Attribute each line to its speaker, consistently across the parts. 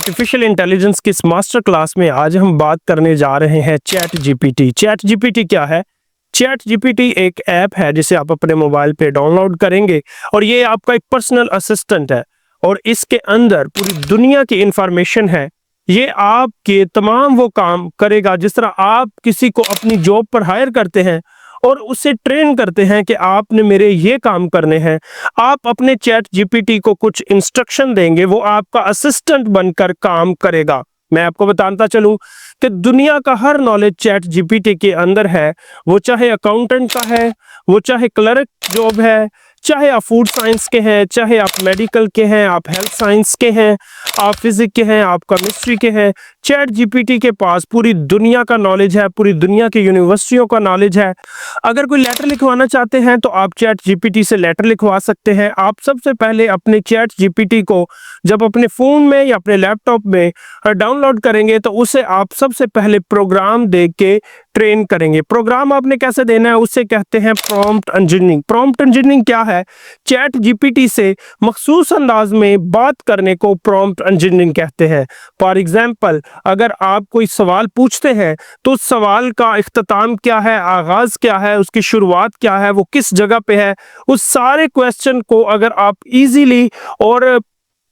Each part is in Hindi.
Speaker 1: आर्टिफिशियल इंटेलिजेंस की इस मास्टर क्लास में आज हम बात करने जा रहे हैं चैट जीपीटी। चैट जीपीटी क्या है? चैट जीपीटी एक ऐप है जिसे आप अपने मोबाइल पे डाउनलोड करेंगे और ये आपका एक पर्सनल असिस्टेंट है और इसके अंदर पूरी दुनिया की इंफॉर्मेशन है। ये आपके तमाम वो काम करेगा जिस तरह आप किसी को अपनी जॉब पर हायर करते हैं और उसे ट्रेन करते हैं कि आपने मेरे ये काम करने हैं। आप अपने चैट जीपीटी को कुछ इंस्ट्रक्शन देंगे, वो आपका असिस्टेंट बनकर काम करेगा। मैं आपको बताता चलूं कि दुनिया का हर नॉलेज चैट जीपीटी के अंदर है। वो चाहे अकाउंटेंट का है, वो चाहे क्लर्क जॉब है, चाहे आप फूड साइंस के हैं, चाहे आप मेडिकल के हैं, आप हेल्थ साइंस के हैं, आप फिजिक्स के हैं, आप केमिस्ट्री के हैं। चैट जीपीटी के पास पूरी दुनिया का नॉलेज है, पूरी दुनिया की यूनिवर्सिटियों का नॉलेज है। अगर कोई लेटर लिखवाना चाहते हैं तो आप चैट जीपीटी से लेटर लिखवा सकते हैं। आप सबसे पहले अपने चैट जीपीटी को जब अपने फ़ोन में या अपने लैपटॉप में डाउनलोड करेंगे तो उसे आप सबसे पहले प्रोग्राम दे के ट्रेन करेंगे। प्रोग्राम आपने कैसे देना है उसे कहते हैं प्रॉम्प्ट इंजीनियरिंग। प्रॉम्प्ट इंजीनियरिंग क्या है? चैट जीपीटी से मखसूस अंदाज में बात करने को प्रॉम्प्ट इंजीनियरिंग कहते हैं। फॉर एग्जाम्पल, अगर आप कोई सवाल पूछते हैं तो उस सवाल का इख्तिताम क्या है, आगाज क्या है, उसकी शुरुआत क्या है, वो किस जगह पे है, उस सारे क्वेश्चन को अगर आप इजीली और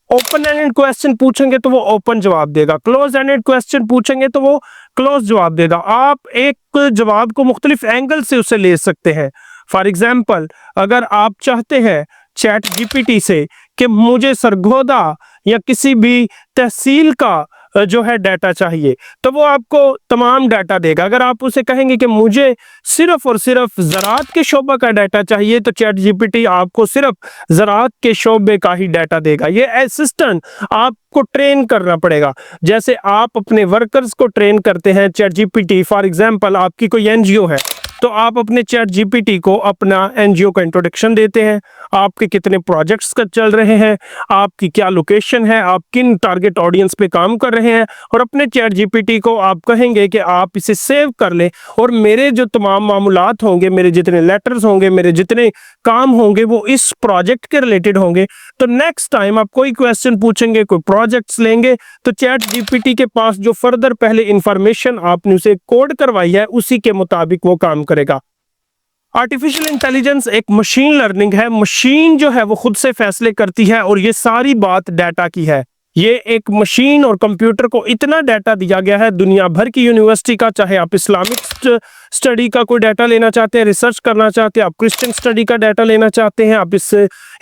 Speaker 1: ओपन एंडेड क्वेश्चन पूछेंगे तो वो ओपन जवाब देगा, क्लोज एंडेड क्वेश्चन पूछेंगे तो वो क्लोज जवाब देगा। आप एक जवाब को मुख्तलिफ एंगल से उसे ले सकते हैं। फॉर एग्जाम्पल, अगर आप चाहते हैं चैट जीपीटी से कि मुझे सरगोदा या किसी भी तहसील का जो है डाटा चाहिए तो वो आपको तमाम डाटा देगा। अगर आप उसे कहेंगे कि मुझे सिर्फ और सिर्फ ज़राअत के शोबे का डाटा चाहिए तो चैट जीपीटी आपको सिर्फ ज़राअत के शोबे का ही डाटा देगा। ये असिस्टेंट आपको ट्रेन करना पड़ेगा, जैसे आप अपने वर्कर्स को ट्रेन करते हैं चैट जीपीटी। फॉर एग्जांपल, आपकी कोई एनजीओ है तो आप अपने चैट जीपीटी को अपना एनजीओ का इंट्रोडक्शन देते हैं, आपके कितने प्रोजेक्ट्स का चल रहे हैं, आपकी क्या लोकेशन है, आप किन टारगेट ऑडियंस पे काम कर रहे हैं, और अपने चैट जीपीटी को आप कहेंगे कि आप इसे सेव कर लें और मेरे जो तमाम मामूलात होंगे, मेरे जितने लेटर्स होंगे, मेरे जितने काम होंगे वो इस प्रोजेक्ट के रिलेटेड होंगे। तो नेक्स्ट टाइम आप कोई क्वेश्चन पूछेंगे, कोई प्रोजेक्ट्स लेंगे तो चैट जीपीटी के पास जो फर्दर पहले इंफॉर्मेशन आपने उसे कोड करवाई है उसी के मुताबिक वो काम करेगा। आर्टिफिशियल इंटेलिजेंस एक मशीन लर्निंग है। मशीन जो है वो खुद से फैसले करती है और ये सारी बात डाटा की है। ये एक मशीन और कंप्यूटर को इतना डाटा दिया गया है दुनिया भर की यूनिवर्सिटी का, चाहे आप इस्लामिक स्टडी का कोई डाटा लेना चाहते हैं, रिसर्च करना चाहते हैं, आप क्रिश्चियन स्टडी का डाटा लेना चाहते हैं, आप इस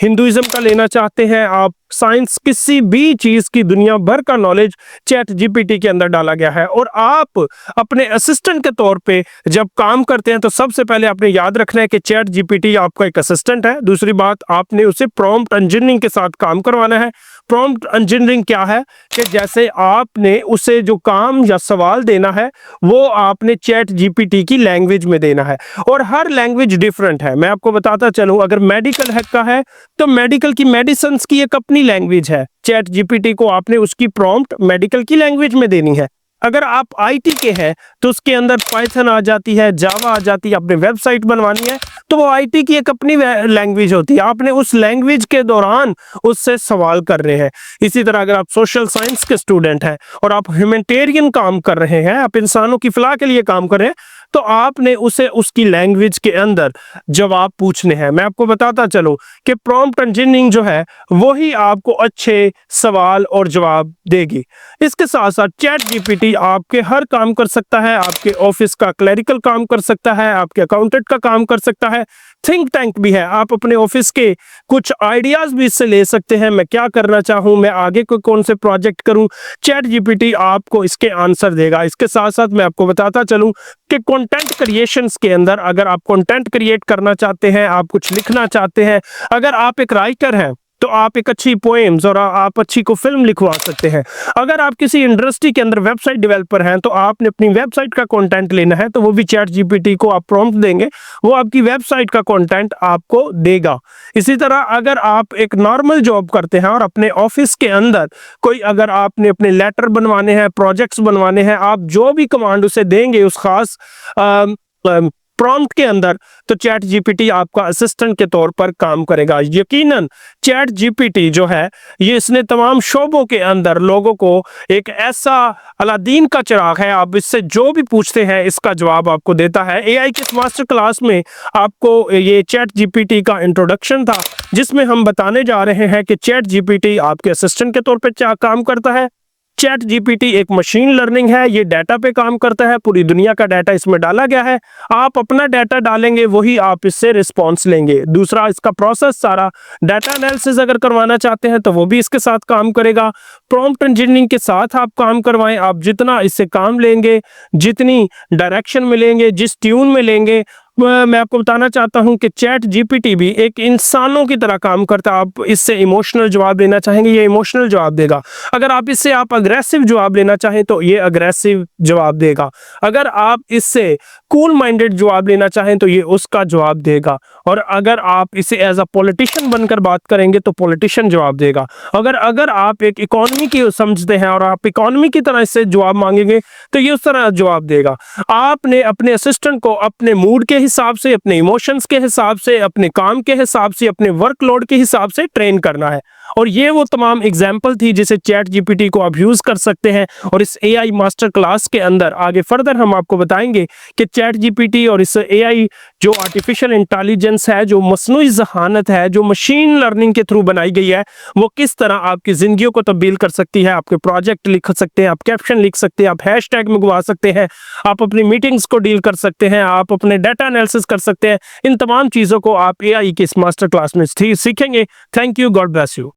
Speaker 1: हिंदुइज्म का लेना चाहते हैं, आप साइंस, किसी भी चीज की दुनिया भर का नॉलेज चैट जीपीटी के अंदर डाला गया है। और आप अपने असिस्टेंट के तौर पे जब काम करते हैं तो सबसे पहले आपने याद रखना है कि चैट जीपीटी आपका एक असिस्टेंट है। दूसरी बात, आपने उसे प्रॉम्प्ट इंजीनियरिंग के साथ काम करवाना है। प्रॉम्प्ट इंजीनियरिंग क्या है कि जैसे आपने उसे जो काम या सवाल देना है वो आपने चैट जीपीटी की लैंग्वेज में देना है और हर लैंग्वेज डिफरेंट है। मैं आपको बताता चलूं, अगर मेडिकल का है तो मेडिकल की मेडिसिन की एक अपनी लैंग्वेज है। चैट जीपीटी को आपने उसकी प्रॉम्प्ट मेडिकल की लैंग्वेज में देनी है। अगर आप आईटी के हैं तो उसके अंदर पाइथन आ जाती है, जावा आ जाती है, अपने वेबसाइट बनवानी है तो वो आईटी की एक अपनी लैंग्वेज होती है, आपने उस लैंग्वेज के दौरान उससे सवाल कर रहे हैं। इसी तरह अगर आप सोशल साइंस के स्टूडेंट हैं और आप ह्यूमैनिटेरियन काम कर रहे हैं, आप इंसानों की फलाह के लिए काम कर रहे हैं तो आपने उसे उसकी लैंग्वेज के अंदर जवाब पूछने हैं। मैं आपको बताता चलूं कि प्रॉम्प्ट इंजीनियरिंग जो है वही आपको अच्छे सवाल और जवाब देगी। इसके साथ साथ चैट जीपीटी आपके हर काम कर सकता है, आपके ऑफिस का क्लरिकल काम कर सकता है, आपके अकाउंटेंट का काम कर सकता है, थिंक टैंक भी है। आप अपने ऑफिस के कुछ आइडियाज भी इससे ले सकते हैं, मैं क्या करना चाहूं, मैं आगे कोई कौन से प्रोजेक्ट करूं, चैट जीपीटी आपको इसके आंसर देगा। इसके साथ साथ मैं आपको बताता चलूं कि कंटेंट क्रिएशंस के अंदर अगर आप कंटेंट क्रिएट करना चाहते हैं, आप कुछ लिखना चाहते हैं, अगर आप एक राइटर हैं तो आप एक अच्छी पोएम्स और आप अच्छी को फिल्म लिखवा सकते हैं। अगर आप किसी इंडस्ट्री के अंदर वेबसाइट डेवलपर हैं तो आपने अपनी वेबसाइट का कंटेंट लेना है तो वो भी चैट जीपीटी को आप प्रॉम्प्ट देंगे, वो आपकी वेबसाइट का कंटेंट आपको देगा। इसी तरह अगर आप एक नॉर्मल जॉब करते हैं और अपने ऑफिस के अंदर कोई, अगर आपने अपने लेटर बनवाने हैं, प्रोजेक्ट्स बनवाने हैं, आप जो भी कमांड उसे देंगे उस खास प्रॉम्प्ट के अंदर, तो चैट जीपीटी आपका असिस्टेंट के तौर पर काम करेगा। यकीनन चैट जीपीटी जो है ये इसने तमाम शोबों के अंदर लोगों को एक ऐसा अलादीन का चिराग है, आप इससे जो भी पूछते हैं इसका जवाब आपको देता है। एआई के इस मास्टर क्लास में आपको ये चैट जीपीटी का इंट्रोडक्शन था, जिसमें हम बताने जा रहे हैं कि चैट जीपीटी आपके असिस्टेंट के तौर पर क्या काम करता है। चैट जीपीटी एक मशीन लर्निंग है, ये डाटा पे काम करता है, पूरी दुनिया का डाटा इसमें डाला गया है, आप अपना डाटा डालेंगे वही आप इससे रिस्पॉन्स लेंगे। दूसरा, इसका प्रोसेस सारा डाटा एनालिसिस अगर करवाना चाहते हैं तो वो भी इसके साथ काम करेगा। प्रॉम्प्ट इंजीनियरिंग के साथ आप काम करवाएं, आप जितना इससे काम लेंगे, जितनी डायरेक्शन में लेंगे, जिस ट्यून में लेंगे, मैं आपको बताना चाहता हूं कि चैट जीपीटी भी एक इंसानों की तरह काम करता है। आप इससे इमोशनल जवाब लेना चाहेंगे, ये इमोशनल जवाब देगा। अगर आप इससे अग्रेसिव जवाब लेना चाहें तो ये अग्रेसिव जवाब देगा। अगर आप इससे कूल माइंडेड जवाब लेना चाहें तो ये उसका जवाब देगा। और अगर आप इसे एज अ पॉलिटिशियन बनकर बात करेंगे तो पॉलिटिशियन जवाब देगा। अगर आप एक इकोनॉमी की समझते हैं और आप इकोनॉमी की तरह इससे जवाब मांगेंगे तो ये उस तरह जवाब देगा। आपने अपने असिस्टेंट को अपने मूड के हिसाब से, अपने इमोशंस के हिसाब से, अपने काम के हिसाब से, अपने वर्कलोड के हिसाब से ट्रेन करना है। और ये वो तमाम एग्जाम्पल थी जिसे चैट जीपीटी को आप यूज कर सकते हैं। और इस एआई मास्टर क्लास के अंदर आगे फर्दर हम आपको बताएंगे कि चैट जीपीटी और इस एआई जो आर्टिफिशियल इंटेलिजेंस है, जो मसनूई ज़हानत है, जो मशीन लर्निंग के थ्रू बनाई गई है, वो किस तरह आपकी जिंदगियों को तब्दील कर सकती है। आपके प्रोजेक्ट लिख सकते हैं, आप कैप्शन लिख सकते हैं, आप हैशटैग मंगवा सकते हैं, आप अपनी मीटिंग्स को डील कर सकते हैं, आप अपने डाटा एनालिसिस कर सकते हैं। इन तमाम चीज़ों को आप एआई के इस मास्टर क्लास में सीखेंगे। Thank you, God bless you.